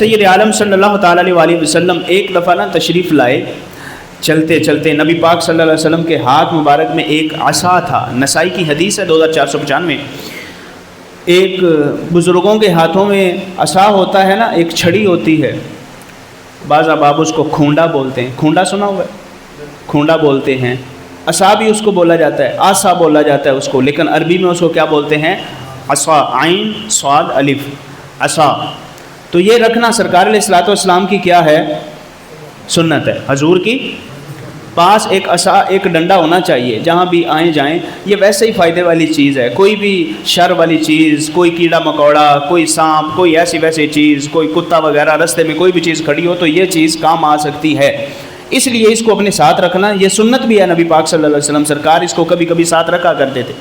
سید عالم صلی اللہ تعالیٰ علیہ وسلم ایک دفعہ نا تشریف لائے، چلتے چلتے نبی پاک صلی اللہ علیہ وسلم کے ہاتھ مبارک میں ایک عصا تھا۔ نسائی کی حدیث ہے 2495۔ ایک بزرگوں کے ہاتھوں میں عصا ہوتا ہے نا، ایک چھڑی ہوتی ہے، بعض احباب اس کو کھونڈا بولتے ہیں، کھونڈا سنا ہوا ہے، کھونڈا بولتے ہیں، عصا بھی اس کو بولا جاتا ہے، آسا بولا جاتا ہے اس کو، لیکن عربی میں اس کو کیا بولتے ہیں؟ عصا، عین صاد الف، عصا۔ تو یہ رکھنا سرکار علیہ الصلوۃ والسلام کی کیا ہے؟ سنت ہے۔ حضور کی پاس ایک عصا، ایک ڈنڈا ہونا چاہیے جہاں بھی آئیں جائیں۔ یہ ویسے ہی فائدے والی چیز ہے، کوئی بھی شر والی چیز، کوئی کیڑا مکوڑا، کوئی سانپ، کوئی ایسی ویسی چیز، کوئی کتا وغیرہ رستے میں کوئی بھی چیز کھڑی ہو تو یہ چیز کام آ سکتی ہے، اس لیے اس کو اپنے ساتھ رکھنا یہ سنت بھی ہے۔ نبی پاک صلی اللہ علیہ وسلم سرکار اس کو کبھی کبھی ساتھ رکھا کرتے تھے۔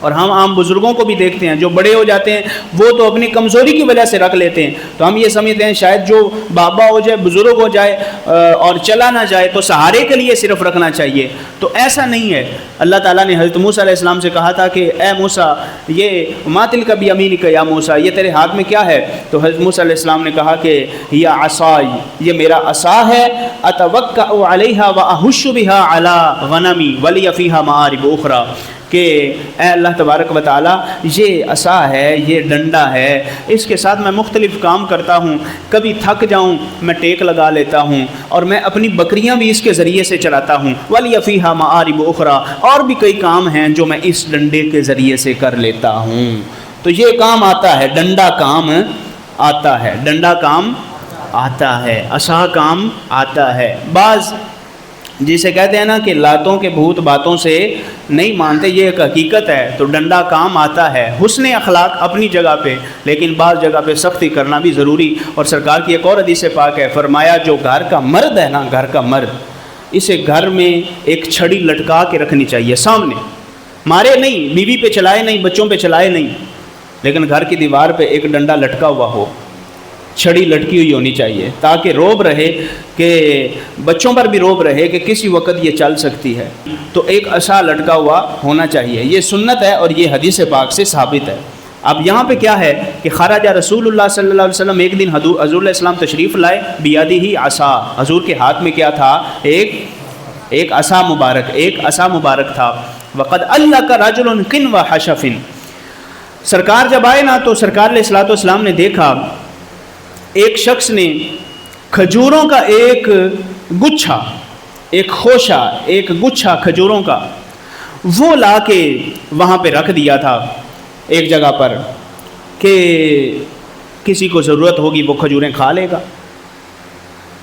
اور ہم عام بزرگوں کو بھی دیکھتے ہیں جو بڑے ہو جاتے ہیں وہ تو اپنی کمزوری کی وجہ سے رکھ لیتے ہیں، تو ہم یہ سمجھتے ہیں شاید جو بابا ہو جائے، بزرگ ہو جائے اور چلا نہ جائے تو سہارے کے لیے صرف رکھنا چاہیے، تو ایسا نہیں ہے۔ اللہ تعالیٰ نے حضرت موسیٰ علیہ السلام سے کہا تھا کہ اے موسیٰ یہ ماتل کا بھی امین کا یا موسیٰ، یہ تیرے ہاتھ میں کیا ہے؟ تو حضرت موسیٰ علیہ السلام نے کہا کہ یا عصائی، یہ میرا عصا ہے، اتوکأ علیہا واہش بہا علی غنمی ولی فیہا معارب اخری، کہ اے اللہ تبارک و تعالیٰ یہ عصا ہے، یہ ڈنڈا ہے، اس کے ساتھ میں مختلف کام کرتا ہوں، کبھی تھک جاؤں میں ٹیک لگا لیتا ہوں، اور میں اپنی بکریاں بھی اس کے ذریعے سے چلاتا ہوں، وَلِيَ فِيهَا مَآرِبُ أُخْرَى، اور بھی کئی کام ہیں جو میں اس ڈنڈے کے ذریعے سے کر لیتا ہوں۔ تو یہ کام آتا ہے، ڈنڈا کام آتا ہے، ڈنڈا کام آتا ہے، عصا کام آتا ہے۔ بعض جسے کہتے ہیں نا کہ لاتوں کے بھوت باتوں سے نہیں مانتے، یہ ایک حقیقت ہے۔ تو ڈنڈا کام آتا ہے، حسن اخلاق اپنی جگہ پہ، لیکن بعض جگہ پہ سختی کرنا بھی ضروری۔ اور سرکار کی ایک اور حدیث پاک ہے، فرمایا جو گھر کا مرد ہے نا، گھر کا مرد، اسے گھر میں ایک چھڑی لٹکا کے رکھنی چاہیے سامنے، مارے نہیں، بیوی پہ چلائے نہیں، بچوں پہ چلائے نہیں، لیکن گھر کی دیوار پہ ایک ڈنڈا لٹکا ہوا ہو، چھڑی لٹکی ہوئی ہونی چاہیے، تاکہ روب رہے، کہ بچوں پر بھی روب رہے کہ کسی وقت یہ چل سکتی ہے۔ تو ایک عصا لٹکا ہوا ہونا چاہیے، یہ سنت ہے اور یہ حدیث پاک سے ثابت ہے۔ اب یہاں پہ کیا ہے کہ خرج رسول اللہ صلی اللہ علیہ وسلم، ایک دن حضور علیہ السلام تشریف لائے، بیادہ عصا، حضور کے ہاتھ میں کیا تھا؟ ایک عصا مبارک، ایک عصا مبارک تھا۔ وقد علق رجل قنو حشف، سرکار جب آئے نا تو سرکار علیہ الصلوۃ والسلام نے دیکھا ایک شخص نے کھجوروں کا ایک گچھا، ایک خوشہ، ایک گچھا کھجوروں کا وہ لا کے وہاں پہ رکھ دیا تھا ایک جگہ پر، کہ کسی کو ضرورت ہوگی وہ کھجوریں کھا لے گا۔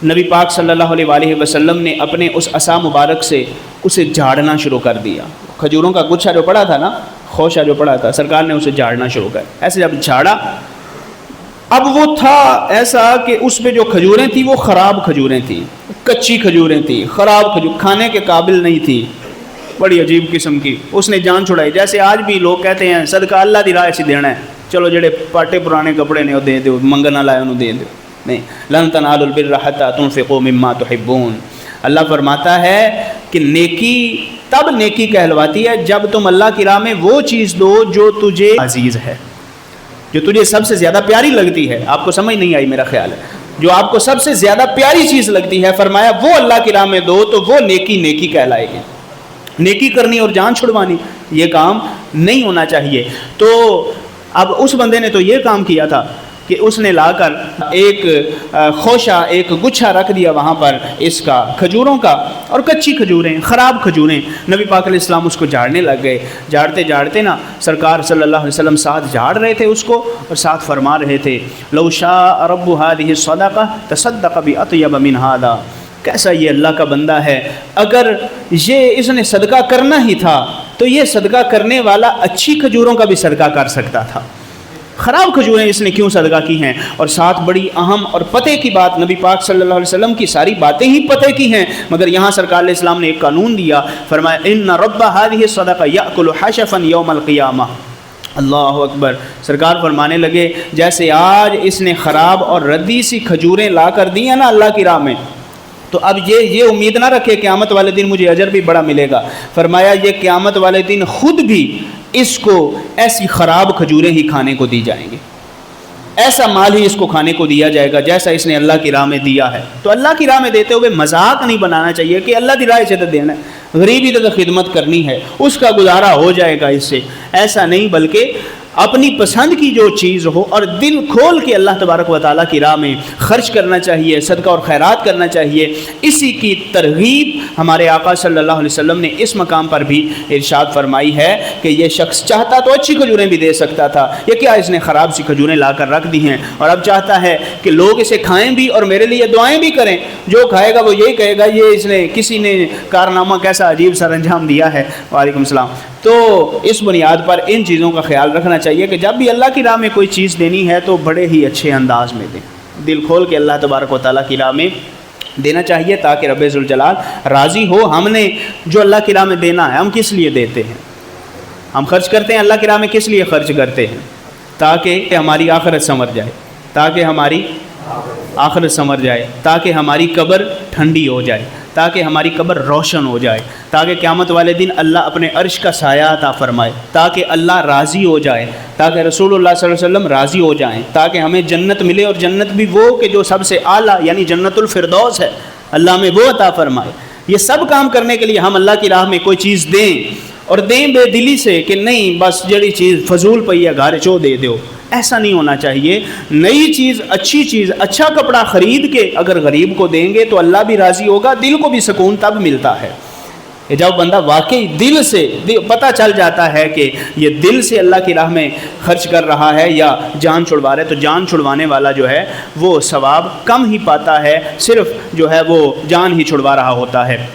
نبی پاک صلی اللہ علیہ وآلہ وسلم نے اپنے اس عصا مبارک سے اسے جھاڑنا شروع کر دیا۔ کھجوروں کا گچھا جو پڑا تھا نا، خوشہ جو پڑا تھا، سرکار نے اسے جھاڑنا شروع کر، ایسے جب جھاڑا، اب وہ تھا ایسا کہ اس پہ جو کھجوریں تھیں وہ خراب کھجوریں تھیں، کچی کھجوریں تھیں، خراب کھجور، کھانے کے قابل نہیں تھی، بڑی عجیب قسم کی۔ اس نے جان چھڑائی، جیسے آج بھی لوگ کہتے ہیں صدقہ اللہ دی راہ سے دینا ہے، چلو جڑے پاٹے پرانے کپڑے نے وہ دے دو، منگنا لائے انہوں دے دو، نہیں، لن تنالوا البر حتى تنفقوا مما تحبون۔ اللہ فرماتا ہے کہ نیکی تب نیکی کہلواتی ہے جب تم اللہ کی راہ میں وہ چیز دو جو تجھے عزیز ہے، جو تجھے سب سے زیادہ پیاری لگتی ہے۔ آپ کو سمجھ نہیں آئی میرا خیال ہے، جو آپ کو سب سے زیادہ پیاری چیز لگتی ہے، فرمایا وہ اللہ کی راہ میں دو تو وہ نیکی کہلائے گی۔ نیکی کرنی اور جان چھڑوانی یہ کام نہیں ہونا چاہیے۔ تو اب اس بندے نے تو یہ کام کیا تھا کہ اس نے لا کر ایک خوشہ، ایک گچھا رکھ دیا وہاں پر اس کا کھجوروں کا، اور کچی کھجوریں، خراب کھجوریں۔ نبی پاک علیہ السلام اس کو جھاڑنے لگ گئے، جھاڑتے نا سرکار صلی اللہ علیہ وسلم ساتھ جھاڑ رہے تھے اس کو، اور ساتھ فرما رہے تھے لو شاء رب هذه الصدقہ تصدق باطیب من هذا، کیسا یہ اللہ کا بندہ ہے، اگر یہ اس نے صدقہ کرنا ہی تھا تو یہ صدقہ کرنے والا اچھی کھجوروں کا بھی صدقہ کر سکتا تھا، خراب کھجوریں اس نے کیوں صدقہ کی ہیں؟ اور ساتھ بڑی اہم اور پتہ کی بات، نبی پاک صلی اللہ علیہ وسلم کی ساری باتیں ہی پتہ کی ہیں، مگر یہاں سرکار علیہ السلام نے ایک قانون دیا، فرمایا ان رب هذه الصدقہ یاکل حشفا یوم القیامہ۔ اللہ اکبر، سرکار فرمانے لگے جیسے آج اس نے خراب اور ردی سی کھجوریں لا کر دی ہیں نا اللہ کی راہ میں، تو اب یہ امید نہ رکھے قیامت والے دن مجھے اجر بھی بڑا ملے گا، فرمایا یہ قیامت والے دن خود بھی اس کو ایسی خراب کھجوریں ہی کھانے کو دی جائیں گی۔ ایسا مال ہی اس کو کھانے کو دیا جائے گا جیسا اس نے اللہ کی راہ میں دیا ہے۔ تو اللہ کی راہ میں دیتے ہوئے مذاق نہیں بنانا چاہیے کہ اللہ کی راہ سے تو دینا ہے، غریبی تو خدمت کرنی ہے، اس کا گزارا ہو جائے گا اس سے، ایسا نہیں، بلکہ اپنی پسند کی جو چیز ہو اور دل کھول کے اللہ تبارک و تعالیٰ کی راہ میں خرچ کرنا چاہیے، صدقہ اور خیرات کرنا چاہیے۔ اسی کی ترغیب ہمارے آقا صلی اللہ علیہ وسلم نے اس مقام پر بھی ارشاد فرمائی ہے کہ یہ شخص چاہتا تو اچھی کھجوریں بھی دے سکتا تھا، یہ کیا اس نے خراب سی کھجوریں لا کر رکھ دی ہیں، اور اب چاہتا ہے کہ لوگ اسے کھائیں بھی اور میرے لیے دعائیں بھی کریں، جو کھائے گا وہ یہی کہے گا یہ اس نے کسی نے کارنامہ کیسا عجیب سر انجام دیا ہے۔ وعلیکم السلام۔ تو اس بنیاد پر ان چیزوں کا خیال رکھنا چاہیے کہ جب بھی اللہ کی راہ میں کوئی چیز دینی ہے تو بڑے ہی اچھے انداز میں دیں، دل کھول کے اللہ تبارک و تعالیٰ کی راہ میں دینا چاہیے تاکہ رب ذوالجلال راضی ہو۔ ہم نے جو اللہ کی راہ میں دینا ہے ہم کس لیے دیتے ہیں؟ ہم خرچ کرتے ہیں اللہ کی راہ میں کس لیے خرچ کرتے ہیں؟ تاکہ ہماری آخرت سنور جائے، تاکہ ہماری آخرت سنور جائے، تاکہ ہماری قبر ٹھنڈی ہو جائے، تاکہ ہماری قبر روشن ہو جائے، تاکہ قیامت والے دن اللہ اپنے عرش کا سایہ عطا فرمائے، تاکہ اللہ راضی ہو جائے، تاکہ رسول اللہ صلی اللہ علیہ وسلم راضی ہو جائیں، تاکہ ہمیں جنت ملے، اور جنت بھی وہ کہ جو سب سے اعلیٰ یعنی جنت الفردوس ہے، اللہ ہمیں وہ عطا فرمائے۔ یہ سب کام کرنے کے لیے ہم اللہ کی راہ میں کوئی چیز دیں، اور دیں بے دلی سے کہ نہیں بس جڑی چیز فضول پئی ہے گھر چو دے دو، ایسا نہیں ہونا چاہیے۔ نئی چیز، اچھی چیز، اچھا کپڑا خرید کے اگر غریب کو دیں گے تو اللہ بھی راضی ہوگا، دل کو بھی سکون تب ملتا ہے جب بندہ واقعی دل سے پتہ چل جاتا ہے کہ یہ دل سے اللہ کی راہ میں خرچ کر رہا ہے یا جان چھڑوا رہا ہے، تو جان چھڑوانے والا جو ہے وہ ثواب کم ہی پاتا ہے، صرف جو ہے وہ جان ہی چھڑوا رہا ہوتا ہے۔